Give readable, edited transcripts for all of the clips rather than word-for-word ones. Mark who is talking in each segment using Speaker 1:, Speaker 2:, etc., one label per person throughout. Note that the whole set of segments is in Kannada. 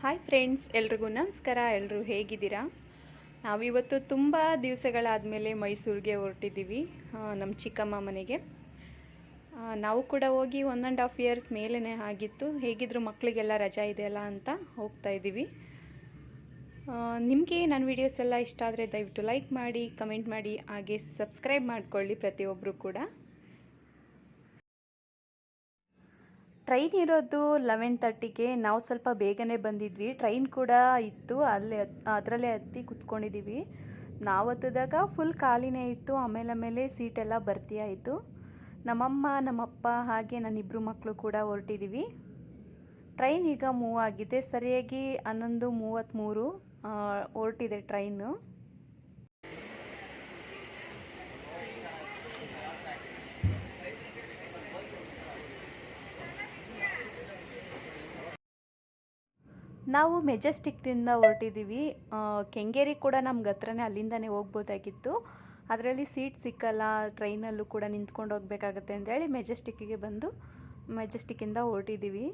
Speaker 1: ಹಾಯ್ ಫ್ರೆಂಡ್ಸ್, ಎಲ್ರಿಗೂ ನಮಸ್ಕಾರ. ಎಲ್ಲರೂ ಹೇಗಿದ್ದೀರಾ? ನಾವಿವತ್ತು ತುಂಬ ದಿವಸಗಳಾದಮೇಲೆ ಮೈಸೂರಿಗೆ ಹೊರಟಿದ್ದೀವಿ, ನಮ್ಮ ಚಿಕ್ಕಮ್ಮ ಮನೆಗೆ. ನಾವು ಕೂಡ ಹೋಗಿ 1.5 ಇಯರ್ಸ್ ಮೇಲೇ ಆಗಿತ್ತು. ಹೇಗಿದ್ರು ಮಕ್ಕಳಿಗೆಲ್ಲ ರಜಾ ಇದೆಯಲ್ಲ ಅಂತ ಹೋಗ್ತಾ ಇದ್ದೀವಿ. ನಿಮಗೆ ನನ್ನ ವೀಡಿಯೋಸ್ ಎಲ್ಲ ಇಷ್ಟ ಆದರೆ ದಯವಿಟ್ಟು ಲೈಕ್ ಮಾಡಿ, ಕಮೆಂಟ್ ಮಾಡಿ, ಹಾಗೆ ಸಬ್ಸ್ಕ್ರೈಬ್ ಮಾಡಿಕೊಳ್ಳಿ ಪ್ರತಿಯೊಬ್ಬರು ಕೂಡ. ಟ್ರೈನ್ ಇರೋದು 11:30ಗೆ. ನಾವು ಸ್ವಲ್ಪ ಬೇಗನೆ ಬಂದಿದ್ವಿ. ಟ್ರೈನ್ ಕೂಡ ಇತ್ತು, ಅದರಲ್ಲೇ ಹತ್ತಿ ಕುತ್ಕೊಂಡಿದ್ದೀವಿ. ನಾವು ಹತ್ತಿದಾಗ ಫುಲ್ ಖಾಲಿನೇ ಇತ್ತು. ಆಮೇಲೆ ಸೀಟೆಲ್ಲ ಭರ್ತಿ ಆಯಿತು. ನಮ್ಮಮ್ಮ, ನಮ್ಮಪ್ಪ ಹಾಗೆ ನನ್ನಿಬ್ಬರು ಮಕ್ಕಳು ಕೂಡ ಹೊರಟಿದ್ದೀವಿ. ಟ್ರೈನ್ ಈಗ ಮೂವ್ ಆಗಿದೆ. ಸರಿಯಾಗಿ 11:33 ಹೊರಟಿದೆ ಟ್ರೈನು. ನಾವು ಮೆಜೆಸ್ಟಿಕ್ನಿಂದ ಹೊರಟಿದ್ದೀವಿ. ಕೆಂಗೇರಿ ಕೂಡ ನಮ್ಗೆ ಹತ್ರನೇ, ಅಲ್ಲಿಂದನೇ ಹೋಗ್ಬೋದಾಗಿತ್ತು. ಅದರಲ್ಲಿ ಸೀಟ್ ಸಿಕ್ಕಲ್ಲ, ಟ್ರೈನಲ್ಲೂ ಕೂಡ ನಿಂತ್ಕೊಂಡು ಹೋಗ್ಬೇಕಾಗತ್ತೆ ಅಂತೇಳಿ ಮೆಜೆಸ್ಟಿಕ್ಕಿಗೆ ಬಂದು ಮೆಜೆಸ್ಟಿಕ್ಕಿಂದ ಹೊರಟಿದ್ದೀವಿ.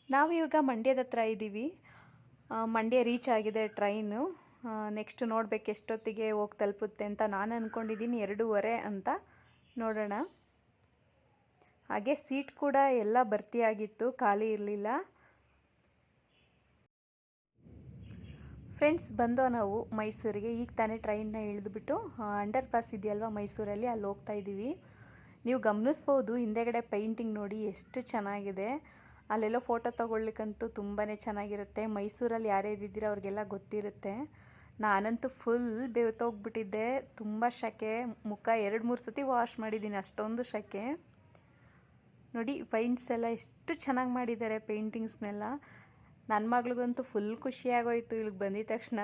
Speaker 1: ನಾವು ಇವಾಗ ಮಂಡ್ಯದ ಹತ್ರ ಇದ್ದೀವಿ. ಮಂಡ್ಯ ರೀಚ್ ಆಗಿದೆ ಟ್ರೈನು. ನೆಕ್ಸ್ಟ್ ನೋಡ್ಬೇಕು ಎಷ್ಟೊತ್ತಿಗೆ ಹೋಗಿ ತಲುಪುತ್ತೆ ಅಂತ. ನಾನು ಅಂದ್ಕೊಂಡಿದ್ದೀನಿ 2:15 ಅಂತ. ನೋಡೋಣ. ಹಾಗೆ ಸೀಟ್ ಕೂಡ ಎಲ್ಲ ಭರ್ತಿಯಾಗಿತ್ತು, ಖಾಲಿ ಇರಲಿಲ್ಲ. ಫ್ರೆಂಡ್ಸ್, ಬಂದೋ ನಾವು ಮೈಸೂರಿಗೆ. ಈಗ ತಾನೇ ಟ್ರೈನ್ನ ಇಳಿದ್ಬಿಟ್ಟು ಅಂಡರ್ ಪಾಸ್ ಇದೆಯಲ್ವ ಮೈಸೂರಲ್ಲಿ, ಅಲ್ಲಿ ಹೋಗ್ತಾ ಇದ್ದೀವಿ. ನೀವು ಗಮನಿಸ್ಬೋದು, ಹಿಂದೆಗಡೆ ಪೇಂಟಿಂಗ್ ನೋಡಿ ಎಷ್ಟು ಚೆನ್ನಾಗಿದೆ. ಅಲ್ಲೆಲ್ಲ ಫೋಟೋ ತೊಗೊಳ್ಲಿಕ್ಕಂತೂ ತುಂಬಾ ಚೆನ್ನಾಗಿರುತ್ತೆ. ಮೈಸೂರಲ್ಲಿ ಯಾರ್ಯಾರಿದ್ದೀರ ಅವ್ರಿಗೆಲ್ಲ ಗೊತ್ತಿರುತ್ತೆ. ನಾನಂತೂ ಫುಲ್ ಬೇವ್ತೋಗ್ಬಿಟ್ಟಿದ್ದೆ. ತುಂಬ ಶೆಕೆ. ಮುಖ 2-3 ಸತಿ ವಾಶ್ ಮಾಡಿದ್ದೀನಿ, ಅಷ್ಟೊಂದು ಶೆಕೆ. ನೋಡಿ ಪೈಂಟ್ಸ್ ಎಲ್ಲ ಎಷ್ಟು ಚೆನ್ನಾಗಿ ಮಾಡಿದ್ದಾರೆ, ಪೇಂಟಿಂಗ್ಸ್ನೆಲ್ಲ. ನನ್ನ ಮಗಳಿಗಂತೂ ಫುಲ್ ಖುಷಿಯಾಗೋಯ್ತು ಇಲ್ಲಿಗೆ ಬಂದಿದ ತಕ್ಷಣ.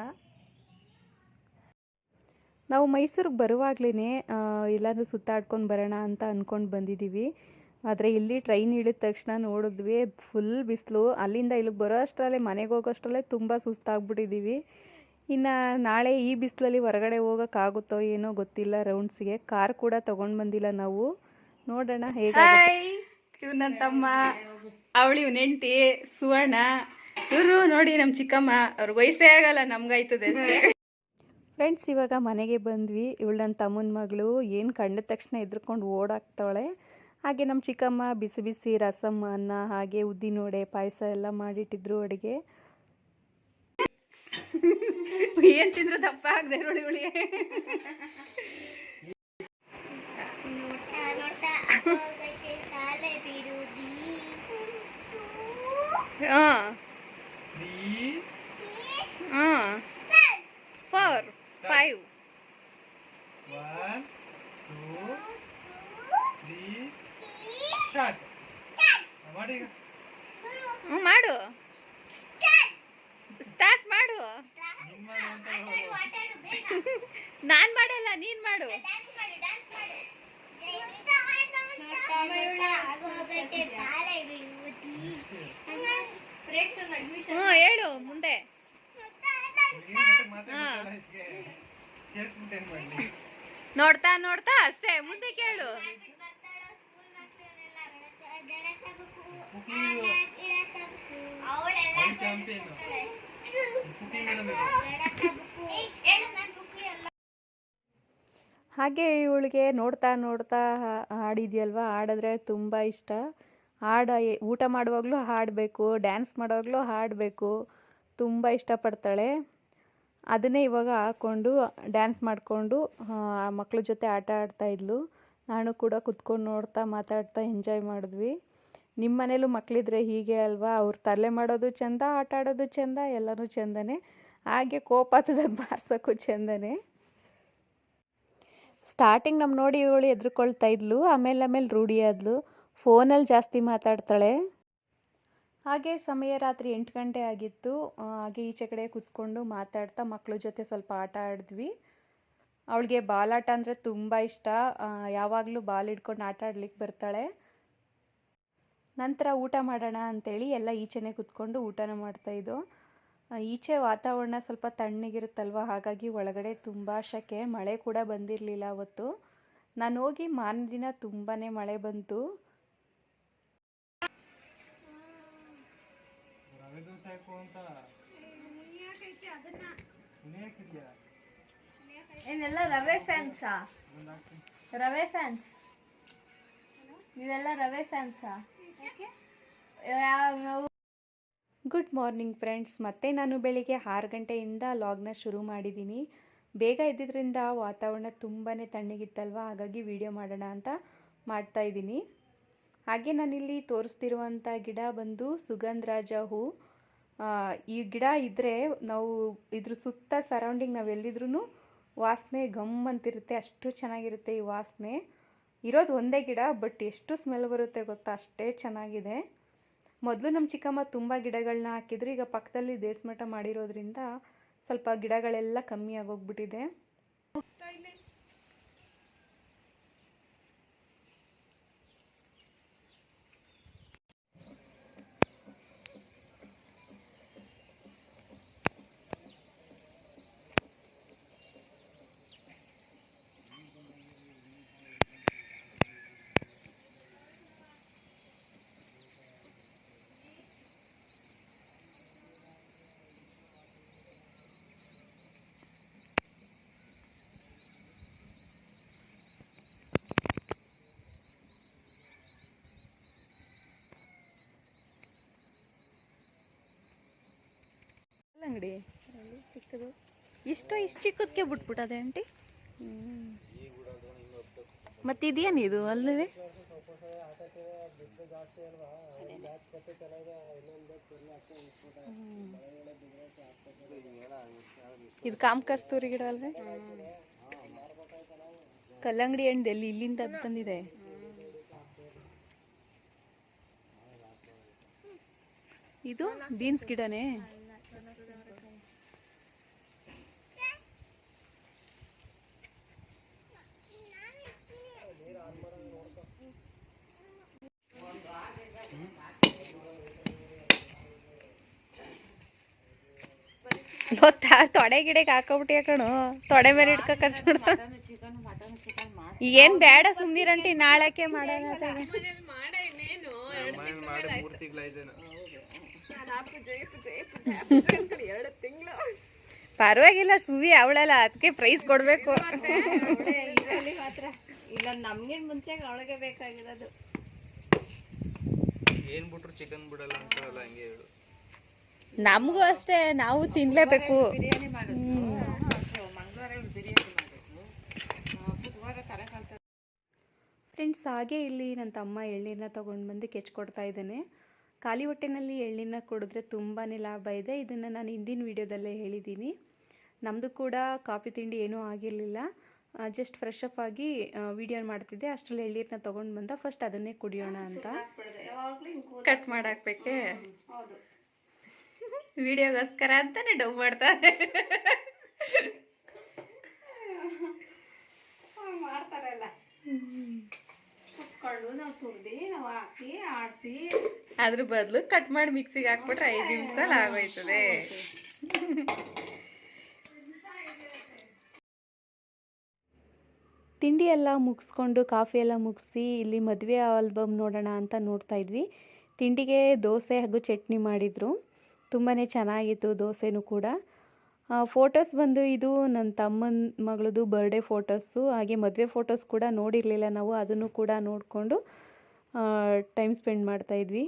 Speaker 1: ನಾವು ಮೈಸೂರಿಗೆ ಬರುವಾಗಲೇ ಎಲ್ಲಾದರೂ ಸುತ್ತಾಡ್ಕೊಂಡು ಬರೋಣ ಅಂತ ಅಂದ್ಕೊಂಡು ಬಂದಿದ್ದೀವಿ. ಆದರೆ ಇಲ್ಲಿ ಟ್ರೈನ್ ಇಳಿದ ತಕ್ಷಣ ನೋಡಿದ್ವಿ ಫುಲ್ ಬಿಸಿಲು. ಅಲ್ಲಿಂದ ಇಲ್ಲಿಗೆ ಬರೋ ಅಷ್ಟರಲ್ಲೇ, ಮನೆಗೆ ಹೋಗೋಷ್ಟರಲ್ಲೇ ತುಂಬ ಸುಸ್ತಾಗ್ಬಿಟ್ಟಿದ್ದೀವಿ. ಇನ್ನು ನಾಳೆ ಈ ಬಿಸಿಲಲ್ಲಿ ಹೊರಗಡೆ ಹೋಗೋಕ್ಕಾಗುತ್ತೋ ಏನೋ ಗೊತ್ತಿಲ್ಲ. ರೌಂಡ್ಸ್ಗೆ ಕಾರ್ ಕೂಡ ತೊಗೊಂಡು ಬಂದಿಲ್ಲ ನಾವು. ನೋಡೋಣ ಹೇಗೆ. ಇವ್ ನನ್ನ ತಮ್ಮ, ಅವಳು ಇವ್ನ ಹೆಂಡತಿ ಸುವರ್ಣ. ಇವರು ನೋಡಿ ನಮ್ಮ ಚಿಕ್ಕಮ್ಮ. ಅವ್ರಿಗೆ ವಯಸ್ಸೇ ಆಗಲ್ಲ, ನಮ್ಗಾಯ್ತದೆ ಅಷ್ಟೇ. ಫ್ರೆಂಡ್ಸ್, ಇವಾಗ ಮನೆಗೆ ಬಂದ್ವಿ. ಇವಳು ನನ್ನ ತಮ್ಮನ ಮಗಳು. ಏನು ಕಂಡ ತಕ್ಷಣ ಎದ್ರುಕೊಂಡು ಓಡಾಕ್ತಾಳೆ. ಹಾಗೆ ನಮ್ಮ ಚಿಕ್ಕಮ್ಮ ಬಿಸಿ ಬಿಸಿ ರಸಮ್, ಅನ್ನ, ಹಾಗೆ ಉದ್ದಿನೋಡೆ, ಪಾಯಸ ಎಲ್ಲ ಮಾಡಿಟ್ಟಿದ್ರು ಅಡುಗೆ. ಏನ್ ತಿಂದ್ರು ದಪ್ಪ ಆಗದೆ ಹುಳಿ. Four, 5.
Speaker 2: 1, 2, 3, start.
Speaker 1: ಮಾಡು, ಸ್ಟಾರ್ಟ್ ಮಾಡು. ನಾನ್ ಮಾಡಲ್ಲ, ನೀನ್ ಮಾಡು. ಹೇಳು ಮುಂದೆ. ನೋಡ್ತಾ ನೋಡ್ತಾ ಅಷ್ಟೇ, ಮುಂದೆ ಕೇಳು. ಹಾಗೆ ಇವಳಿಗೆ ನೋಡ್ತಾ ನೋಡ್ತಾ ಹಾಡಿದ್ಯಲ್ವ, ಹಾಡಿದ್ರೆ ತುಂಬ ಇಷ್ಟ. ಊಟ ಮಾಡುವಾಗಲೂ ಹಾಡಬೇಕು, ಡ್ಯಾನ್ಸ್ ಮಾಡುವಾಗಲೂ ಹಾಡಬೇಕು, ತುಂಬ ಇಷ್ಟಪಡ್ತಾಳೆ. ಅದನ್ನೇ ಇವಾಗ ಹಾಕ್ಕೊಂಡು ಡ್ಯಾನ್ಸ್ ಮಾಡಿಕೊಂಡು ಮಕ್ಕಳ ಜೊತೆ ಆಟ ಆಡ್ತಾಯಿದ್ಲು. ನಾನು ಕೂಡ ಕುತ್ಕೊಂಡು ನೋಡ್ತಾ ಮಾತಾಡ್ತಾ ಎಂಜಾಯ್ ಮಾಡಿದ್ವಿ. ನಿಮ್ಮ ಮನೇಲೂ ಮಕ್ಕಳಿದ್ರೆ ಹೀಗೆ ಅಲ್ವಾ? ಅವ್ರು ತರಲೆ ಮಾಡೋದು ಚೆಂದ, ಆಟ ಆಡೋದು ಚೆಂದ, ಎಲ್ಲನೂ ಚೆಂದನೇ. ಹಾಗೆ ಕೋಪಾತದಾಗ ಬಾರ್ಸೋಕ್ಕೂ ಚೆಂದನೇ. ಸ್ಟಾರ್ಟಿಂಗ್ ನಮ್ಮ ನೋಡಿ ಇವಳು ಎದ್ರುಕೊಳ್ತಾ ಇದ್ಲು, ಆಮೇಲೆ ರೂಢಿ ಆದ್ಲು. ಫೋನಲ್ಲಿ ಜಾಸ್ತಿ ಮಾತಾಡ್ತಾಳೆ. ಹಾಗೆ ಸಮಯ ರಾತ್ರಿ 8 ಗಂಟೆ ಆಗಿತ್ತು. ಹಾಗೆ ಈಚೆ ಕಡೆ ಕೂತ್ಕೊಂಡು ಮಾತಾಡ್ತಾ ಮಕ್ಕಳ ಜೊತೆ ಸ್ವಲ್ಪ ಆಟ ಆಡಿದ್ವಿ. ಅವಳಿಗೆ ಬಾಲಾಟ ಅಂದರೆ ತುಂಬ ಇಷ್ಟ. ಯಾವಾಗಲೂ ಬಾಲ್ ಹಿಡ್ಕೊಂಡು ಆಟ ಆಡ್ಲಿಕ್ಕೆ ಬರ್ತಾಳೆ. ನಂತರ ಊಟ ಮಾಡೋಣ ಅಂತೇಳಿ ಎಲ್ಲ ಈಚೆನೇ ಕೂತ್ಕೊಂಡು ಊಟನ ಮಾಡ್ತಾಯಿದ್ದೋ. ಈಚೆ ವಾತಾವರಣ ಸ್ವಲ್ಪ ತಣ್ಣಗಿರುತ್ತಲ್ವ, ಹಾಗಾಗಿ ಒಳಗಡೆ ತುಂಬ ಶೆಕೆ. ಮಳೆ ಕೂಡ ಬಂದಿರಲಿಲ್ಲ ಅವತ್ತು. ನಾನು ಹೋಗಿ ಮಾರನೇ ದಿನ ತುಂಬಾ ಮಳೆ ಬಂತು.
Speaker 2: ರವೆ ದೋಸೆ ಹಾಕು ಅಂತ
Speaker 3: ಏನೆಲ್ಲ ರವೆ ಫ್ಯಾನ್ಸಾ? ರವೆ ಫ್ಯಾನ್ಸ್ ನೀವೆಲ್ಲ ರವೆ ಫ್ಯಾನ್ಸಾ?
Speaker 1: Good morning friends. ಮತ್ತೆ ನಾನು ಬೆಳಿಗ್ಗೆ 6 ಗಂಟೆಯಿಂದ ಲಾಗ್ನ ಶುರು ಮಾಡಿದ್ದೀನಿ. ಬೇಗ ಎದ್ದಿದ್ದರಿಂದ ವಾತಾವರಣ ತುಂಬಾ ತಣ್ಣಗಿತ್ತಲ್ವ, ಹಾಗಾಗಿ ವಿಡಿಯೋ ಮಾಡೋಣ ಅಂತ ಮಾಡ್ತಾಯಿದ್ದೀನಿ. ಹಾಗೆ ನಾನಿಲ್ಲಿ ತೋರಿಸ್ತಿರುವಂಥ ಗಿಡ ಬಂದು ಸುಗಂಧರಾಜ ಹೂ. ಈ ಗಿಡ ಇದ್ದರೆ ನಾವು ಇದ್ರ ಸುತ್ತ ಸರೌಂಡಿಂಗ್ ನಾವು ಎಲ್ಲಿದ್ರೂ ವಾಸನೆ ಗಮ್ ಅಂತಿರುತ್ತೆ, ಅಷ್ಟು ಚೆನ್ನಾಗಿರುತ್ತೆ ಈ ವಾಸನೆ. ಇರೋದು ಒಂದೇ ಗಿಡ, ಬಟ್ ಎಷ್ಟು ಸ್ಮೆಲ್ ಬರುತ್ತೆ ಗೊತ್ತಾ, ಅಷ್ಟೇ ಚೆನ್ನಾಗಿದೆ. ಮೊದಲು ನಮ್ಮ ಚಿಕ್ಕಮ್ಮ ತುಂಬ ಗಿಡಗಳನ್ನ ಹಾಕಿದ್ರು, ಈಗ ಪಕ್ಕದಲ್ಲಿ ದೇಸ್ಮಠ ಮಾಡಿರೋದ್ರಿಂದ ಸ್ವಲ್ಪ ಗಿಡಗಳೆಲ್ಲ ಕಮ್ಮಿ ಆಗೋಗ್ಬಿಟ್ಟಿದೆ. ಅಂಗಡಿ ಚಿಕ್ಕದು ಇಷ್ಟು ಚಿಕ್ಕದಕ್ಕೆ ಬಿಟ್ಬಿಟ್ಟದೆ ಆಂಟಿ. ಮತ್ತಿದೇನಿದು ಅಲ್ಲವೇ? ಇದು ಕಾಮ ಕಸ್ತೂರಿ ಗಿಡ ಅಲ್ವೇ? ಕಲ್ಲಂಗಡಿ ಹಣ್ಣು ಎಲ್ಲಿ ಇಲ್ಲಿಂದ ಬಂದಿದೆ. ಇದು ಬೀನ್ಸ್ ಗಿಡನೇ. ಗೊತ್ತಾ, ತೊಡೆ ಗಿಡಕ್ಕೆ ಹಾಕೋಬಿಟ್ಟಿ ಕಣು, ತೊಡೆ ಮೇಲೆ ಇಟ್ಕೊ ಖರ್ಚು ಮಾಡ್ತಾ. ಏನ್ ಬೇಡ ಸುಮ್ನಿರಂಟಿ, ನಾಳಕ್ಕೆ ಮಾಡೋಣ. ಪರವಾಗಿಲ್ಲ, ಸುವಿ ಅವಳಲ್ಲ, ಅದಕ್ಕೆ ಪ್ರೈಸ್ ಕೊಡ್ಬೇಕು.
Speaker 3: ಇಲ್ಲ ನಮ್ಗೆ ಮುಂಚೆ ಅವಳಿಗೆ ಬೇಕಾಗಿರೋದು.
Speaker 2: ಏನ್ ಬಿಟ್ರು ಚಿಕನ್ ಬಿಡಲ್ಲ ಅಂತಾರಲ್ಲ, ಹಂಗೆ ಹೇಳು.
Speaker 1: ನಮಗೂ ಅಷ್ಟೇ, ನಾವು ತಿನ್ಲೇಬೇಕು. ಫ್ರೆಂಡ್ಸ್, ಹಾಗೆ ಇಲ್ಲಿ ನನ್ನ ತಮ್ಮ ಎಳ್ನೀರನ್ನ ತೊಗೊಂಡು ಬಂದು ಕೆಚ್ಕೊಡ್ತಾ ಇದ್ದಾನೆ. ಖಾಲಿ ಹೊಟ್ಟೆನಲ್ಲಿ ಎಳ್ನೀರನ್ನ ಕುಡಿದ್ರೆ ತುಂಬಾ ಲಾಭ ಇದೆ. ಇದನ್ನು ನಾನು ಹಿಂದಿನ ವೀಡಿಯೋದಲ್ಲೇ ಹೇಳಿದ್ದೀನಿ. ನಮ್ಮದು ಕೂಡ ಕಾಫಿ ತಿಂಡಿ ಏನೂ ಆಗಿರಲಿಲ್ಲ, ಜಸ್ಟ್ ಫ್ರೆಶ್ ಅಪ್ ಆಗಿ ವಿಡಿಯೋ ಮಾಡ್ತಿದ್ದೆ. ಅಷ್ಟರಲ್ಲಿ ಎಳ್ನೀರನ್ನ ತೊಗೊಂಡು ಬಂದ. ಫಸ್ಟ್ ಅದನ್ನೇ ಕುಡಿಯೋಣ ಅಂತ ಕಟ್ ಮಾಡಾಕ್ಬೇಕೆ ವಿಡಿಯೋಗೋಸ್ಕರ ಅಂತಾನೆ ಡೌ ಮಾಡ್ತಾರೆ.
Speaker 3: ಮಾಡ್ತಾರಲ್ಲ, ಕುತ್ಕೊಂಡು ನಾವು ತುರ್ದಿ ನಾವು ಹಾಕಿ ಆಡಿಸಿ,
Speaker 1: ಅದ್ರ ಬದಲು ಕಟ್ ಮಾಡಿ ಮಿಕ್ಸಿಗೆ ಹಾಕ್ಬಿಟ್ರೆ 5 ನಿಮಿಷದಲ್ಲಿ ಆಗೋಯ್ತದೆ. ತಿಂಡಿ ಎಲ್ಲ ಮುಗಿಸ್ಕೊಂಡು ಕಾಫಿ ಎಲ್ಲ ಮುಗಿಸಿ ಇಲ್ಲಿ ಮದುವೆ ಆಲ್ಬಮ್ ನೋಡೋಣ ಅಂತ ನೋಡ್ತಾ ಇದ್ವಿ. ತಿಂಡಿಗೆ ದೋಸೆ ಹಾಗೂ ಚಟ್ನಿ ಮಾಡಿದರು. ತುಂಬಾ ಚೆನ್ನಾಗಿತ್ತು ದೋಸೆನೂ ಕೂಡ. ಫೋಟೋಸ್ ಬಂದು ಇದು ನನ್ನ ತಮ್ಮನ ಮಗಳದು ಬರ್ಡೇ ಫೋಟೋಸು, ಹಾಗೆ ಮದುವೆ ಫೋಟೋಸ್ ಕೂಡ ನೋಡಿರಲಿಲ್ಲ ನಾವು, ಅದನ್ನು ಕೂಡ ನೋಡಿಕೊಂಡು ಟೈಮ್ ಸ್ಪೆಂಡ್ ಮಾಡ್ತಾಯಿದ್ವಿ.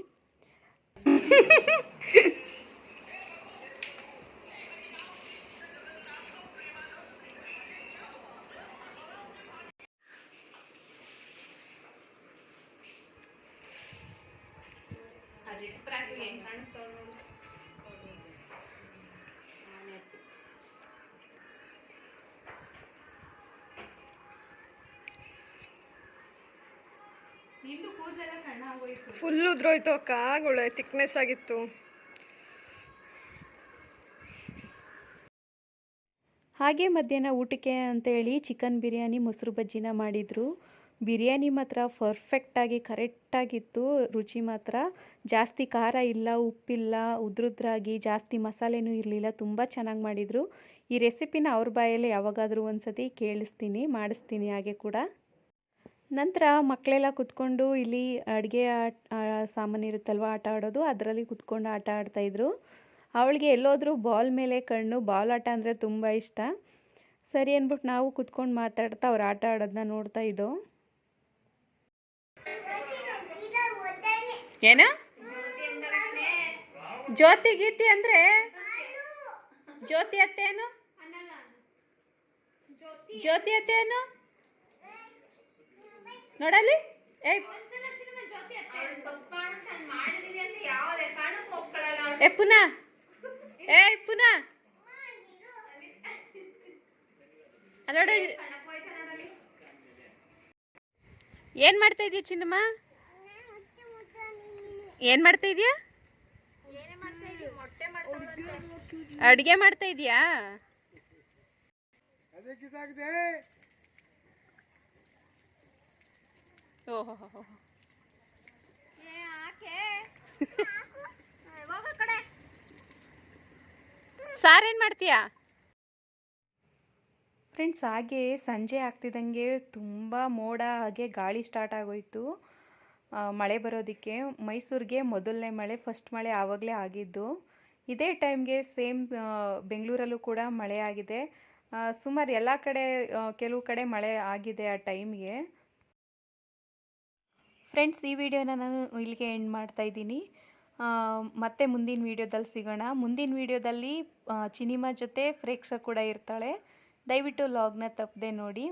Speaker 3: ಫುಲ್ ಉದ್ರೋಯ್ತು ಅಕ್ಕ, ಆಗುಳೆ ಥಿಕ್ನೆಸ್ ಆಗಿತ್ತು.
Speaker 1: ಹಾಗೆ ಮಧ್ಯಾಹ್ನ ಊಟಕ್ಕೆ ಅಂತೇಳಿ ಚಿಕನ್ ಬಿರಿಯಾನಿ ಮೊಸರು ಬಜ್ಜಿನ ಮಾಡಿದರು. ಬಿರಿಯಾನಿ ಮಾತ್ರ ಪರ್ಫೆಕ್ಟಾಗಿ ಕರೆಕ್ಟಾಗಿತ್ತು. ರುಚಿ ಮಾತ್ರ ಜಾಸ್ತಿ ಖಾರ ಇಲ್ಲ, ಉಪ್ಪಿಲ್ಲ, ಉದ್ರುದ್ರಾಗಿ ಜಾಸ್ತಿ ಮಸಾಲೆನೂ ಇರಲಿಲ್ಲ. ತುಂಬ ಚೆನ್ನಾಗಿ ಮಾಡಿದರು. ಈ ರೆಸಿಪಿನ ಅವ್ರ ಬಾಯಲ್ಲಿ ಯಾವಾಗಾದರೂ ಒಂದು ಸತಿ ಕೇಳಿಸ್ತೀನಿ, ಮಾಡಿಸ್ತೀನಿ ಹಾಗೆ ಕೂಡ. ನಂತರ ಮಕ್ಕಳೆಲ್ಲ ಕುತ್ಕೊಂಡು ಇಲ್ಲಿ ಅಡುಗೆ ಸಾಮಾನು ಇರುತ್ತಲ್ವ ಆಟ ಆಡೋದು, ಅದರಲ್ಲಿ ಕುತ್ಕೊಂಡು ಆಟ ಆಡ್ತಾಯಿದ್ರು. ಅವಳಿಗೆ ಎಲ್ಲೋದ್ರೂ ಬಾಲ್ ಮೇಲೆ ಕಣ್ಣು, ಬಾಲ್ ಆಟ ಅಂದರೆ ತುಂಬ ಇಷ್ಟ. ಸರಿ ಅಂದ್ಬಿಟ್ಟು ನಾವು ಕುತ್ಕೊಂಡು ಮಾತಾಡ್ತಾ ಅವ್ರು ಆಟ ಆಡೋದನ್ನ ನೋಡ್ತಾ ಇದ್ದೋ. ಏನ ಜ್ಯೋತಿ ಗೀತಿ ಅಂದರೆ ಜ್ಯೋತಿ ಅತ್ತೇನು? ಜ್ಯೋತಿ ಅತ್ತೇನು ನೋಡಲ್ಲಿ. ಏ ಪುನಃ ಪುನಃ ಅಲ್ಲೋಡ. ಏನು ಮಾಡ್ತಾ ಇದೀಯ ಚಿನ್ನಮ್ಮ? ಏನು ಮಾಡ್ತಾ ಇದೀಯಾ? ಅಡುಗೆ ಮಾಡ್ತಾ ಇದೀಯಾ? ಓಹೋ ಸಾರೇನು ಮಾಡ್ತೀಯಾ? ಫ್ರೆಂಡ್ಸ್, ಹಾಗೆ ಸಂಜೆ ಆಗ್ತಿದ್ದಂಗೆ ತುಂಬ ಮೋಡ, ಹಾಗೆ ಗಾಳಿ ಸ್ಟಾರ್ಟ್ ಆಗೋಯ್ತು. ಮಳೆ ಬರೋದಕ್ಕೆ. ಮೈಸೂರಿಗೆ ಮೊದಲನೇ ಮಳೆ, ಫಸ್ಟ್ ಮಳೆ ಆವಾಗಲೇ ಆಗಿದ್ದು. ಇದೇ ಟೈಮ್ಗೆ ಸೇಮ್ ಬೆಂಗಳೂರಲ್ಲೂ ಕೂಡ ಮಳೆ ಆಗಿದೆ. ಸುಮಾರು ಎಲ್ಲ ಕಡೆ, ಕೆಲವು ಕಡೆ ಮಳೆ ಆಗಿದೆ ಆ ಟೈಮ್ಗೆ. ಫ್ರೆಂಡ್ಸ್, ಈ ವಿಡಿಯೋನ ನಾನು ಇಲ್ಲಿಗೆ ಎಂಡ್ ಮಾಡ್ತಾ ಇದ್ದೀನಿ. ಮತ್ತೆ ಮುಂದಿನ ವಿಡಿಯೋದಲ್ಲಿ ಸಿಗೋಣ. ಮುಂದಿನ ವಿಡಿಯೋದಲ್ಲಿ ಚಿನಿಮಾ ಜೊತೆ ಪ್ರೇಕ್ಷಕ ಕೂಡ ಇರ್ತಾಳೆ. ದಯವಿಟ್ಟು ಲಾಗ್ನ ತಪ್ಪದೆ ನೋಡಿ.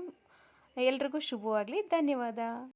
Speaker 1: ಎಲ್ರಿಗೂ ಶುಭವಾಗಲಿ. ಧನ್ಯವಾದ.